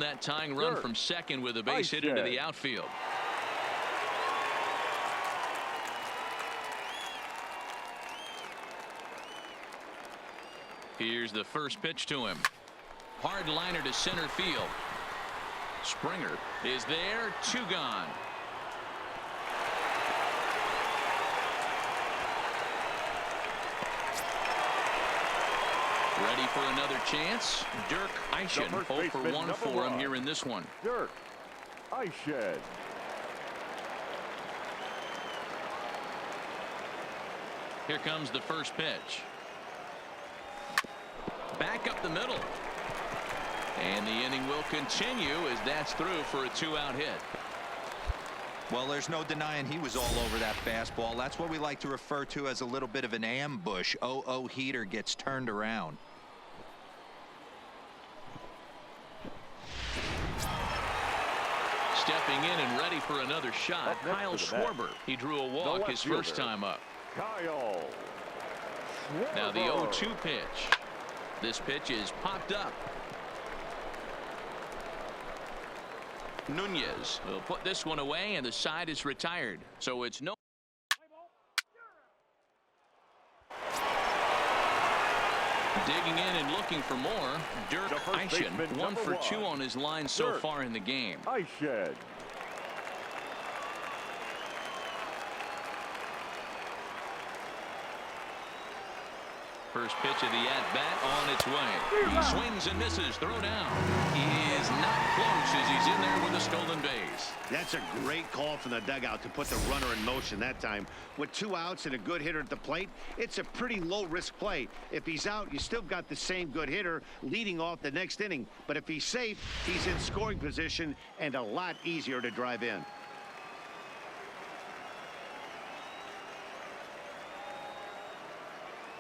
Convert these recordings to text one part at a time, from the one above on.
that tying run from second with a base hit into the outfield. Here's the first pitch to him. Hard liner to center field. Springer is there. 2 gone. Ready for another chance. Dirk Eischen 0 for 1 for him here in this one. Dirk Eischen. Here comes the first pitch. Back up the middle. And the inning will continue as that's through for a 2-out hit. Well, there's no denying he was all over that fastball. That's what we like to refer to as a little bit of an ambush. 0-0 heater gets turned around. Stepping in and ready for another shot, Kyle Schwarber. He drew a walk his first time up. Kyle Schwarber. Now the 0-2 pitch. This pitch is popped up. Nunez will put this one away, and the side is retired. So it's no. Digging in and looking for more. Dirk Eischen, 1 for 2 on his line so far in the game. Eischen. First pitch of the at-bat on its way. He swings and misses. Throw down. He is not close as he's in there with a stolen base. That's a great call from the dugout to put the runner in motion that time. With 2 outs and a good hitter at the plate, it's a pretty low-risk play. If he's out, you still got the same good hitter leading off the next inning. But if he's safe, he's in scoring position and a lot easier to drive in.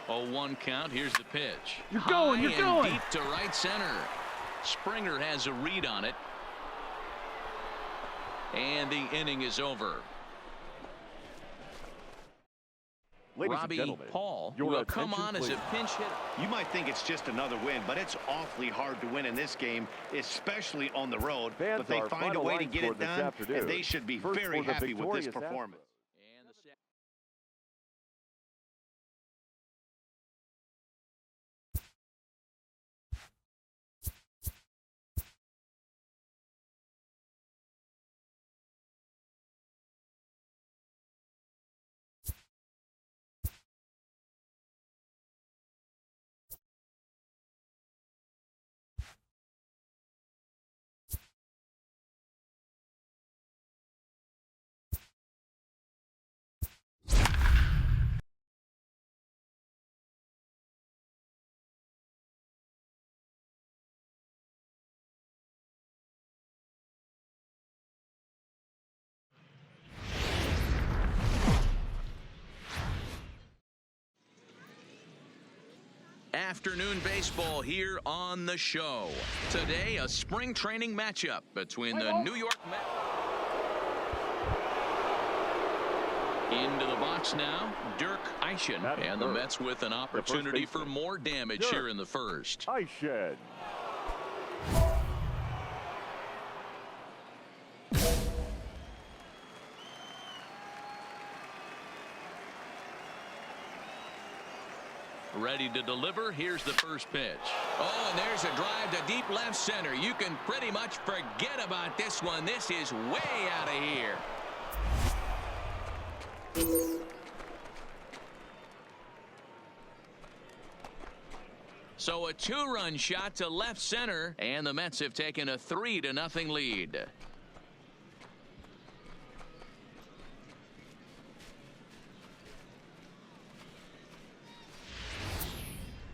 0-1 count. Here's the pitch. You're going. Deep to right center. Springer has a read on it. And the inning is over. Robbie Paul will come on as a pinch hitter. You might think it's just another win, but it's awfully hard to win in this game, especially on the road. But they find a way to get it done, and they should be very happy with this performance. Afternoon baseball here on the show. Today, a spring training matchup between the New York Mets. Into the box now, Dirk Eischen, and the Mets with an opportunity for more damage here in the first. Eischen. Ready to deliver. Here's the first pitch. Oh, and there's a drive to deep left center. You can pretty much forget about this one. This is way out of here. So a 2-run shot to left center, and the Mets have taken a 3-0 lead.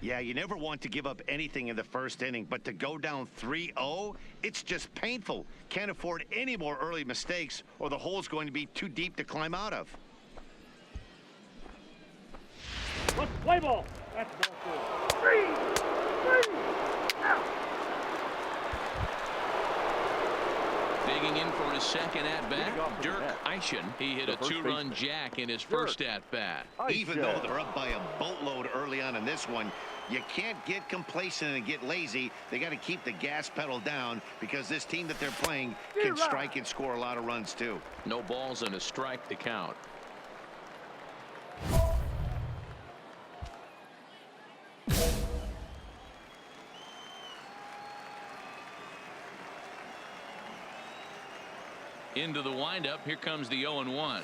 Yeah, you never want to give up anything in the first inning, but to go down 3-0, it's just painful. Can't afford any more early mistakes, or the hole's going to be too deep to climb out of. Let's play ball. That's ball 2. 3, out. Digging in for his second at-bat, Dirk Eischen. He hit a two-run jack in his first at-bat. Even though they're up by a boatload early on in this one, you can't get complacent and get lazy. They got to keep the gas pedal down because this team that they're playing can strike and score a lot of runs too. No balls and a strike to count. Into the windup. Here comes the 0-1.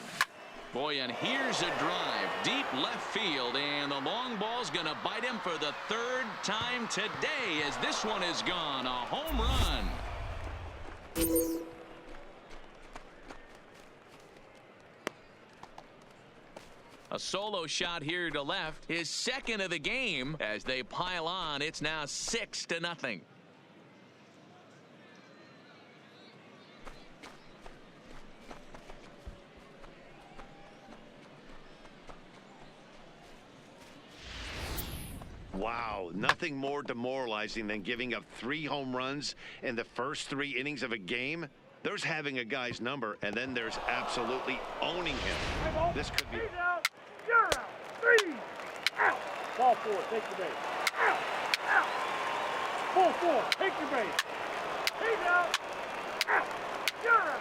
Boy, and here's a drive deep left field, and the long ball's going to bite him for the third time today as this one is gone. A home run. A solo shot here to left, his second of the game. As they pile on, it's now 6-0. Wow, nothing more demoralizing than giving up 3 home runs in the first 3 innings of a game. There's having a guy's number, and then there's absolutely owning him. This could be... He's out. You're out. 3 out. Ball 4. Take the base. Out. Out. Ball 4. Take the base. He's out. Out. You're out.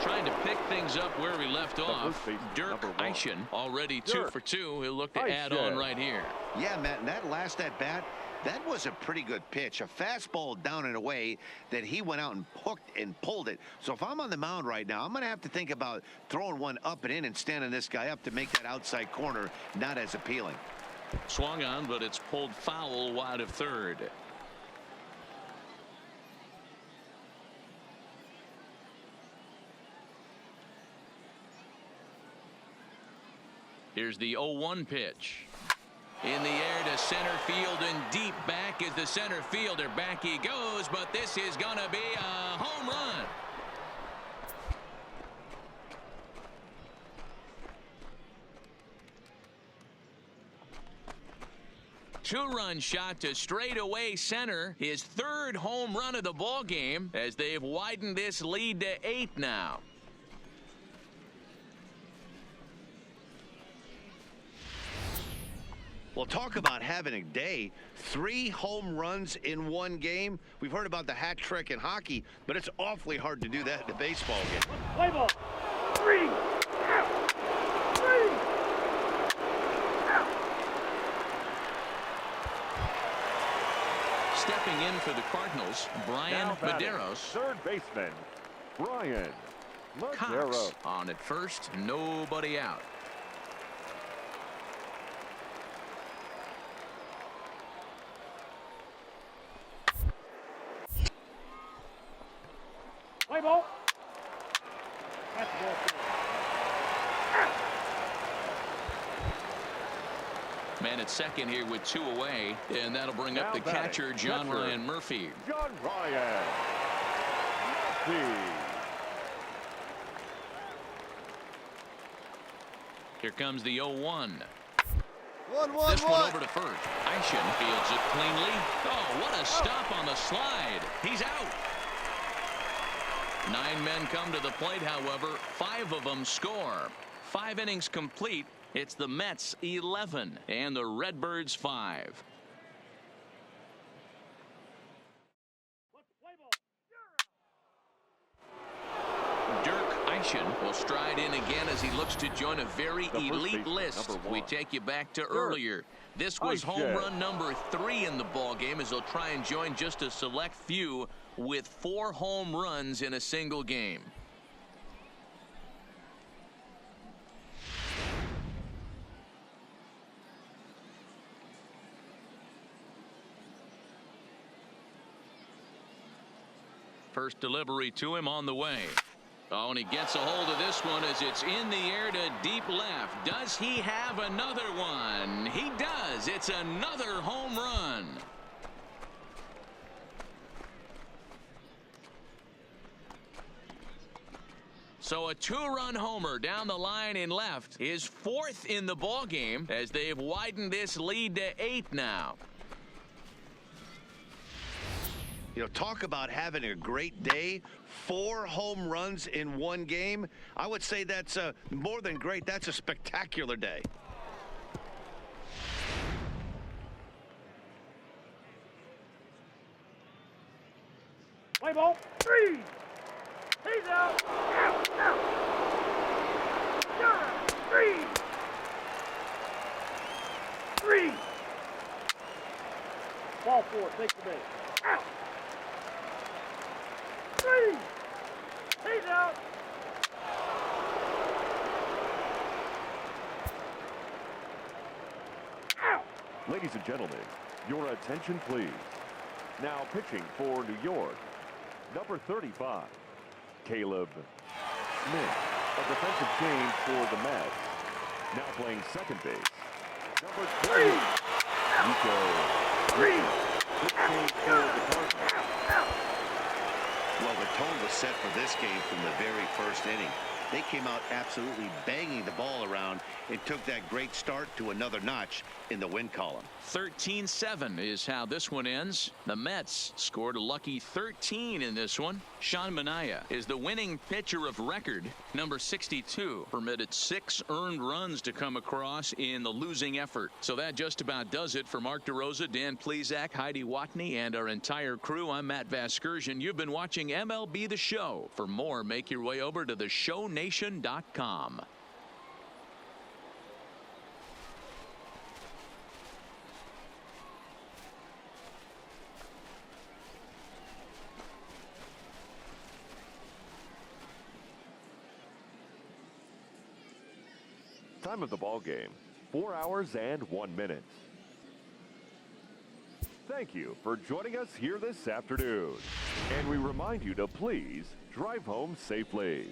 Trying to pick things up where we left off. Dirk Eischen already 2 for 2. He'll look to add on right here. Yeah, Matt, and that last at-bat, that was a pretty good pitch. A fastball down and away that he went out and hooked and pulled it. So if I'm on the mound right now, I'm going to have to think about throwing one up and in and standing this guy up to make that outside corner not as appealing. Swung on, but it's pulled foul wide of third. Here's the 0-1 pitch. In the air to center field and deep back is the center fielder. Back he goes, but this is going to be a home run. Two-run shot to straightaway center. His third home run of the ball game as they've widened this lead to 8 now. Well, talk about having a day. 3 home runs in one game. We've heard about the hat trick in hockey, but it's awfully hard to do that in a baseball game. Play ball. 3 out. 3 out. Stepping in for the Cardinals, Brian Medeiros. Third baseman, Brian Cox Medeiros. on at first, nobody out. Play ball. That's ball 4. Man at second here with 2 away, and that'll bring up the catcher, John Ryan Murphy. John Ryan Murphy. Here comes the 0-1. 1-1-1. This one over to first. Eischen fields it cleanly. Oh, what a stop on the slide. He's out. 9 men come to the plate, however. 5 of them score. 5 innings complete. It's the Mets 11 and the Redbirds 5. Dirk Eischen will stride in again as he looks to join a very elite list. We take you back to earlier. This was home run number 3 in the ball game as they'll try and join just a select few with 4 home runs in a single game. First delivery to him on the way. Oh, and he gets a hold of this one as it's in the air to deep left. Does he have another one? He does. It's another home run. So a 2-run homer down the line in left is 4th in the ball game as they've widened this lead to 8 now. You know, talk about having a great day. 4 home runs in one game. I would say that's more than great. That's a spectacular day. Play ball. 3. He's out. Out. Out. You're out. 3. 3. Ball 4. Take the base. Out. 3. He's out. Out. Ladies and gentlemen, your attention please. Now pitching for New York, number 35, Caleb Smith. A defensive change for the Mets. Now playing second base, number 3, Nico. 3. Good change for the Cardinals. Well, the tone was set for this game from the very first inning. They came out absolutely banging the ball around and took that great start to another notch in the win column. 13-7 is how this one ends. The Mets scored a lucky 13 in this one. Sean Manaea is the winning pitcher of record. Number 62 permitted 6 earned runs to come across in the losing effort. So that just about does it for Mark DeRosa, Dan Plesac, Heidi Watney, and our entire crew. I'm Matt Vasgersian. You've been watching MLB The Show. For more, make your way over to theshownation.com. Time of the ball game, 4 hours and 1 minute. Thank you for joining us here this afternoon. And we remind you to please drive home safely.